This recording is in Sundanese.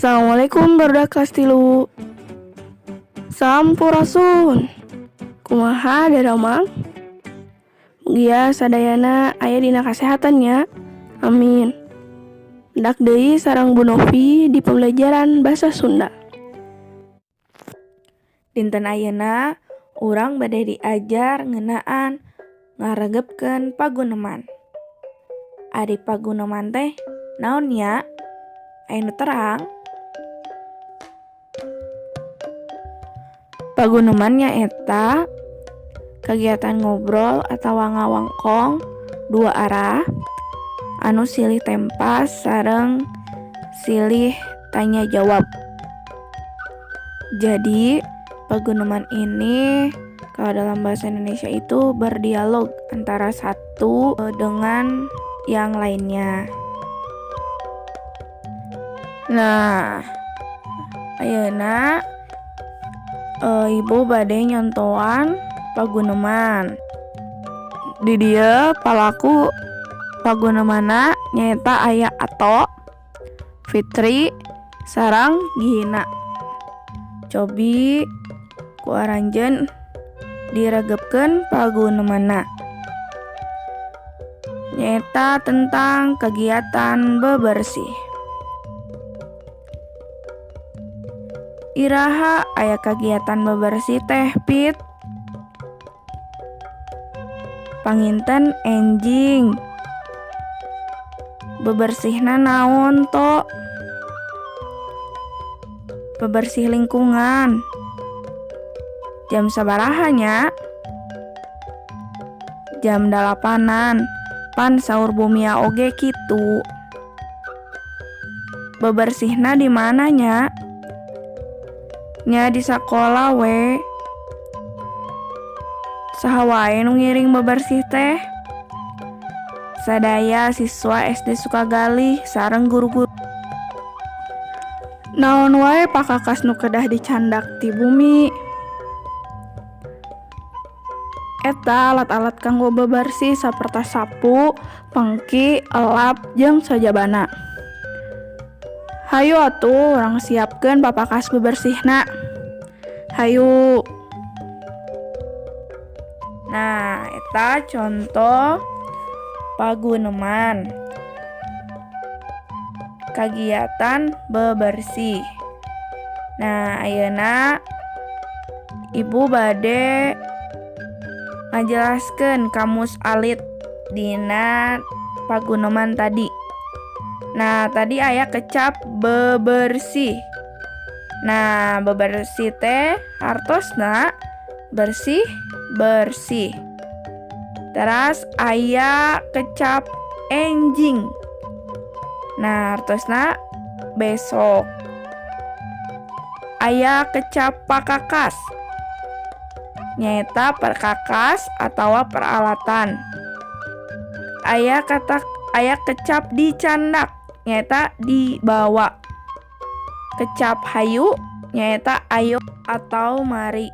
Assalamualaikum barudak kelas tilu. Sampurasun. Kumaha dadamang? Mugia sadayana aya dina kasehatannya. Amin. Dak deui sareng Bu Novi di pembelajaran Basa Sunda. Dinten ayeuna urang bade diajar ngeunaan ngaregepkeun paguneman. Ari paguneman teh naon nya? Aya nu terang? Paguneman nyaeta kagiatan ngobrol atawa ngawangkong dua arah anu silih tempas sareng silih tanya jawab. Jadi paguneman ini kalau dalam bahasa Indonesia itu berdialog antara satu dengan yang lainnya. Nah, ayeuna ibu bade nyontoan paguneman. Di dieu palaku pagunemanna nyaeta aya Ato, Fitri, sareng Gina. Cobi ku aranjeun diregepkeun pagunemanna. Nyaeta tentang kegiatan bebersih. Iraha aya kegiatan bebersih teh Pit? Panginten enjing. Bebersihna naon to? Bebersih lingkungan. Jam sabaraha nya? Jam 8-an. Pan saur Bumia oge kitu. Bebersihna di mana nya? Nya di sakola we. Saha wae nu ngiring bebersih teh? Sadaya siswa SD Sukagali sareng guru-guru. Naon wae pakakas nu kedah dicandak ti bumi? Eta alat-alat kanggo bebersih saperti sapu, pengki, elap, jeung sajabana. Hayu atuh urang siapkeun papakas bebersihna. Hayu. Nah, eta contoh paguneman. Kagiatan bebersih. Nah, ayeuna ibu bade ngajelaskeun kamus alit dina paguneman tadi. Nah, tadi aya kecap bebersih. Nah, bebersih teh hartosna bersih. Terus aya kecap enjing. Nah, hartosna besok. Aya kecap pakakas. Nyaeta perkakas atawa peralatan. Aya kecap dicandak. Nyaeta dibawa. Kecap hayu nyaeta ayo atau mari.